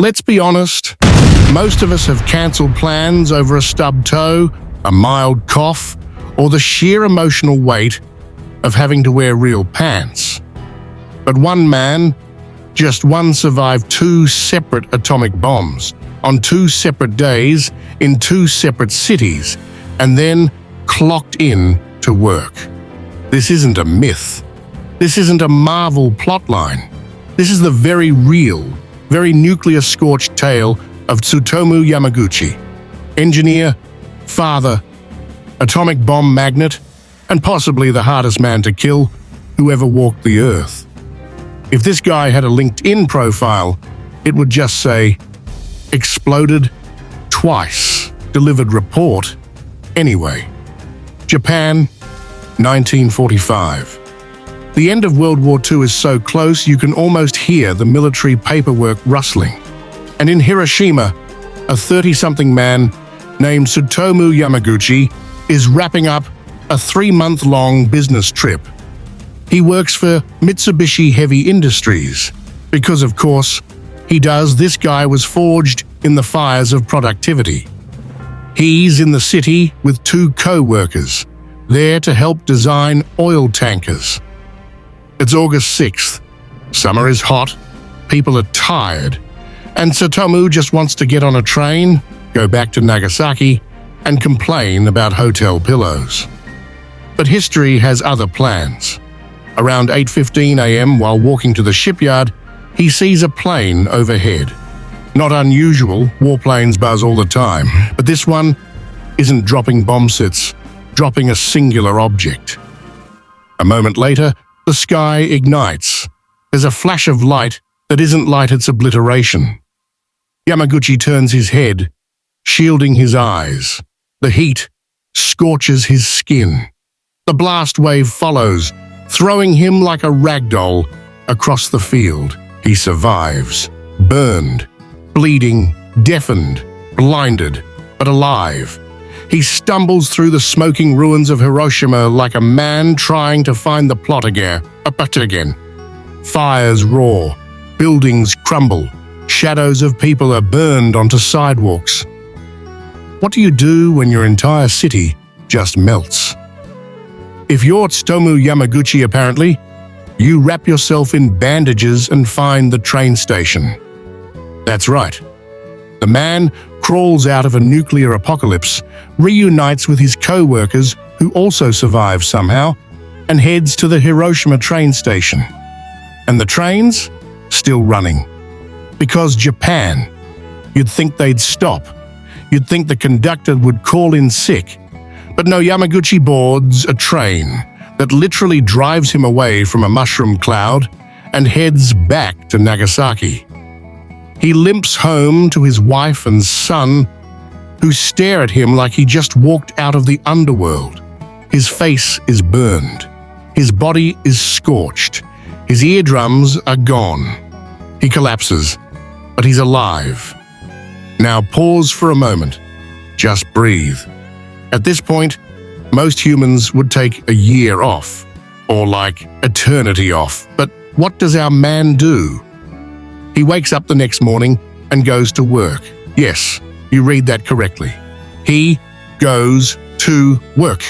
Let's be honest, most of us have cancelled plans over a stubbed toe, a mild cough, or the sheer emotional weight of having to wear real pants. But one man, just one, survived 2 separate atomic bombs on 2 separate days in 2 separate cities, and then clocked in to work. This isn't a myth. This isn't a Marvel plotline. This is the very real, very nuclear-scorched tale of Tsutomu Yamaguchi, engineer, father, atomic bomb magnate, and possibly the hardest man to kill who ever walked the earth. If this guy had a LinkedIn profile, it would just say, "Exploded twice, delivered report." Anyway, Japan, 1945. The end of World War II is so close you can almost hear the military paperwork rustling. And in Hiroshima, a 30-something man named Tsutomu Yamaguchi is wrapping up a 3-month-long business trip. He works for Mitsubishi Heavy Industries because, of course, he does. This guy was forged in the fires of productivity. He's in the city with 2 co-workers, there to help design oil tankers. It's August 6th. Summer is hot, people are tired, and Tsutomu just wants to get on a train, go back to Nagasaki, and complain about hotel pillows. But history has other plans. Around 8:15 a.m., while walking to the shipyard, he sees a plane overhead. Not unusual, warplanes buzz all the time, but this one isn't dropping bomb sets, dropping a singular object. A moment later, the sky ignites. There's a flash of light that isn't light, it's obliteration. Yamaguchi turns his head, shielding his eyes. The heat scorches his skin. The blast wave follows, throwing him like a rag doll across the field. He survives, burned, bleeding, deafened, blinded, but alive. He stumbles through the smoking ruins of Hiroshima like a man trying to find the plot again. Fires roar, buildings crumble, shadows of people are burned onto sidewalks. What do you do when your entire city just melts? If you're Tsutomu Yamaguchi, apparently, you wrap yourself in bandages and find the train station. That's right. The man crawls out of a nuclear apocalypse, reunites with his co-workers who also survive somehow, and heads to the Hiroshima train station. And the train's still running. Because Japan, you'd think they'd stop. You'd think the conductor would call in sick. But no, Yamaguchi boards a train that literally drives him away from a mushroom cloud and heads back to Nagasaki. He limps home to his wife and son, who stare at him like he just walked out of the underworld. His face is burned. His body is scorched. His eardrums are gone. He collapses, but he's alive. Now pause for a moment. Just breathe. At this point, most humans would take a year off, or like eternity off. But what does our man do? He wakes up the next morning and goes to work. Yes, you read that correctly. He goes to work.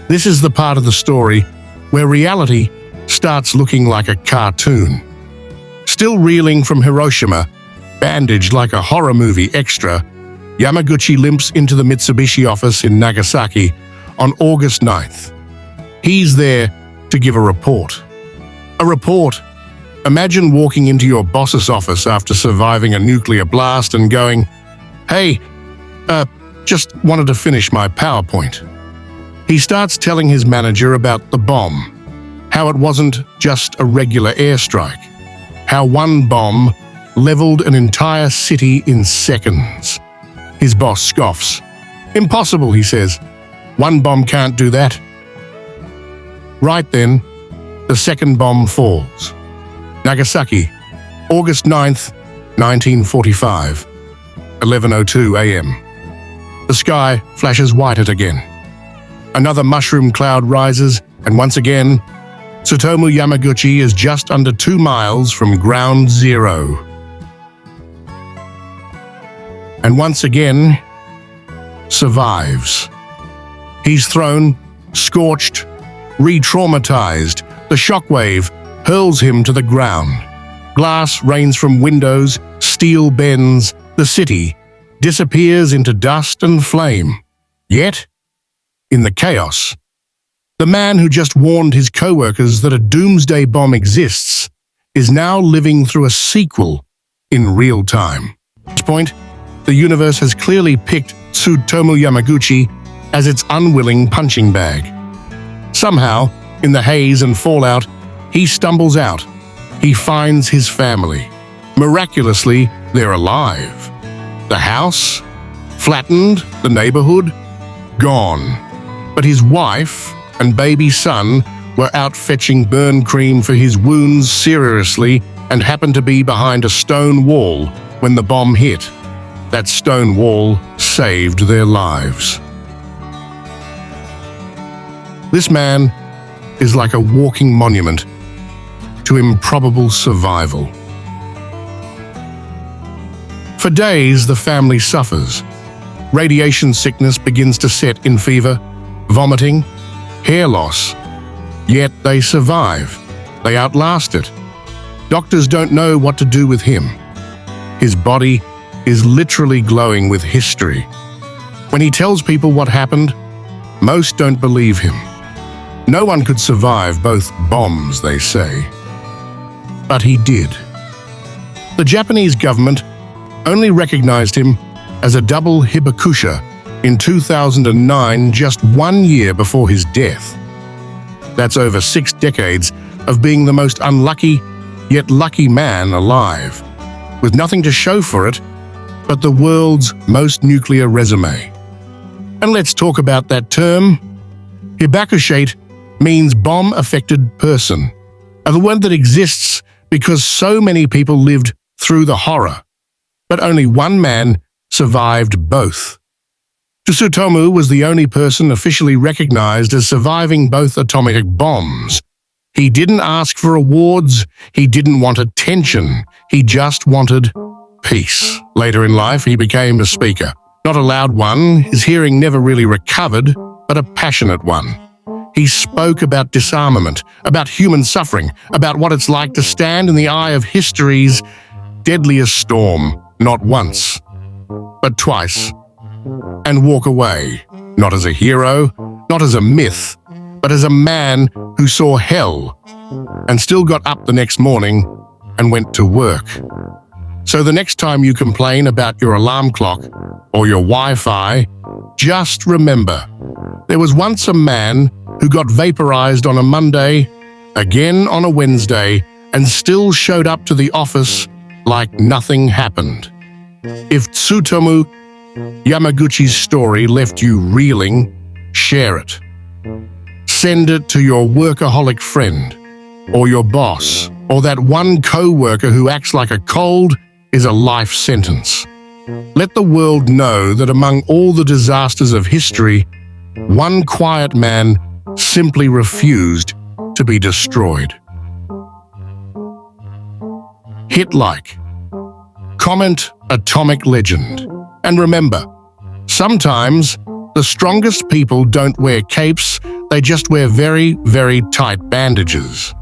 This is the part of the story where reality starts looking like a cartoon. Still reeling from Hiroshima, bandaged like a horror movie extra, Yamaguchi limps into the Mitsubishi office in Nagasaki on August 9th. He's there to give a report. A report. Imagine walking into your boss's office after surviving a nuclear blast and going, "Hey, just wanted to finish my PowerPoint." He starts telling his manager about the bomb, how it wasn't just a regular airstrike, how one bomb leveled an entire city in seconds. His boss scoffs. "Impossible," he says. "One bomb can't do that." Right then, the second bomb falls. Nagasaki, August 9th, 1945, 11:02 a.m. The sky flashes white again. Another mushroom cloud rises, and once again, Tsutomu Yamaguchi is just under 2 miles from ground zero. and once again, survives. He's thrown, scorched, re-traumatized. The shockwave hurls him to the ground. Glass rains from windows, steel bends, the city disappears into dust and flame. Yet, in the chaos, the man who just warned his co-workers that a doomsday bomb exists is now living through a sequel in real time. At this point, the universe has clearly picked Tsutomu Yamaguchi as its unwilling punching bag. Somehow, in the haze and fallout, he stumbles out. He finds his family. Miraculously, they're alive. The house, flattened, the neighborhood, gone. But his wife and baby son were out fetching burn cream for his wounds seriously and happened to be behind a stone wall when the bomb hit. That stone wall saved their lives. This man is like a walking monument to improbable survival. For days, the family suffers. Radiation sickness begins to set in fever, vomiting, hair loss. Yet they survive. They outlast it. Doctors don't know what to do with him. His body is literally glowing with history. When he tells people what happened, most don't believe him. No one could survive both bombs, they say. But he did. The Japanese government only recognized him as a double hibakusha in 2009, just 1 year before his death. That's over 6 decades of being the most unlucky yet lucky man alive, with nothing to show for it but the world's most nuclear resume. And let's talk about that term. Hibakushate means bomb-affected person, a word that exists because so many people lived through the horror, but only one man survived both. Tsutomu was the only person officially recognized as surviving both atomic bombs. He didn't ask for awards, he didn't want attention, he just wanted peace. Later in life, he became a speaker. Not a loud one, his hearing never really recovered, but a passionate one. He spoke about disarmament, about human suffering, about what it's like to stand in the eye of history's deadliest storm, not once, but twice, and walk away, not as a hero, not as a myth, but as a man who saw hell and still got up the next morning and went to work. So the next time you complain about your alarm clock or your Wi-Fi, just remember, there was once a man who got vaporized on a Monday, again on a Wednesday, and still showed up to the office like nothing happened. If Tsutomu Yamaguchi's story left you reeling, share it. Send it to your workaholic friend, or your boss, or that one co-worker who acts like a cold is a life sentence. Let the world know that among all the disasters of history, one quiet man simply refused to be destroyed. Hit like. Comment Atomic Legend. And remember, sometimes the strongest people don't wear capes, they just wear very, very tight bandages.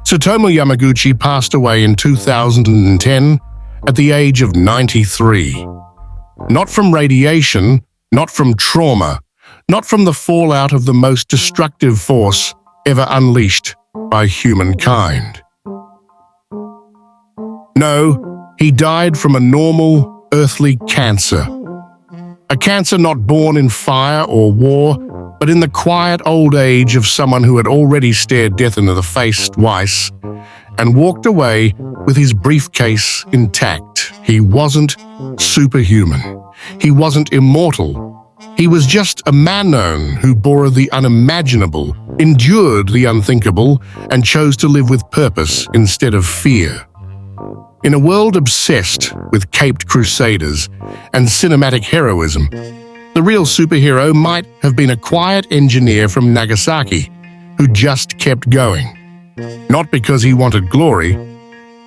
Tsutomu Yamaguchi passed away in 2010 at the age of 93. Not from radiation, not from trauma, not from the fallout of the most destructive force ever unleashed by humankind. No, he died from a normal, earthly cancer. A cancer not born in fire or war, but in the quiet old age of someone who had already stared death into the face twice and walked away with his briefcase intact. He wasn't superhuman. He wasn't immortal. He was just a man-known who bore the unimaginable, endured the unthinkable, and chose to live with purpose instead of fear. In a world obsessed with caped crusaders and cinematic heroism, the real superhero might have been a quiet engineer from Nagasaki who just kept going. Not because he wanted glory,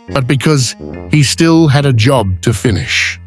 but because he still had a job to finish.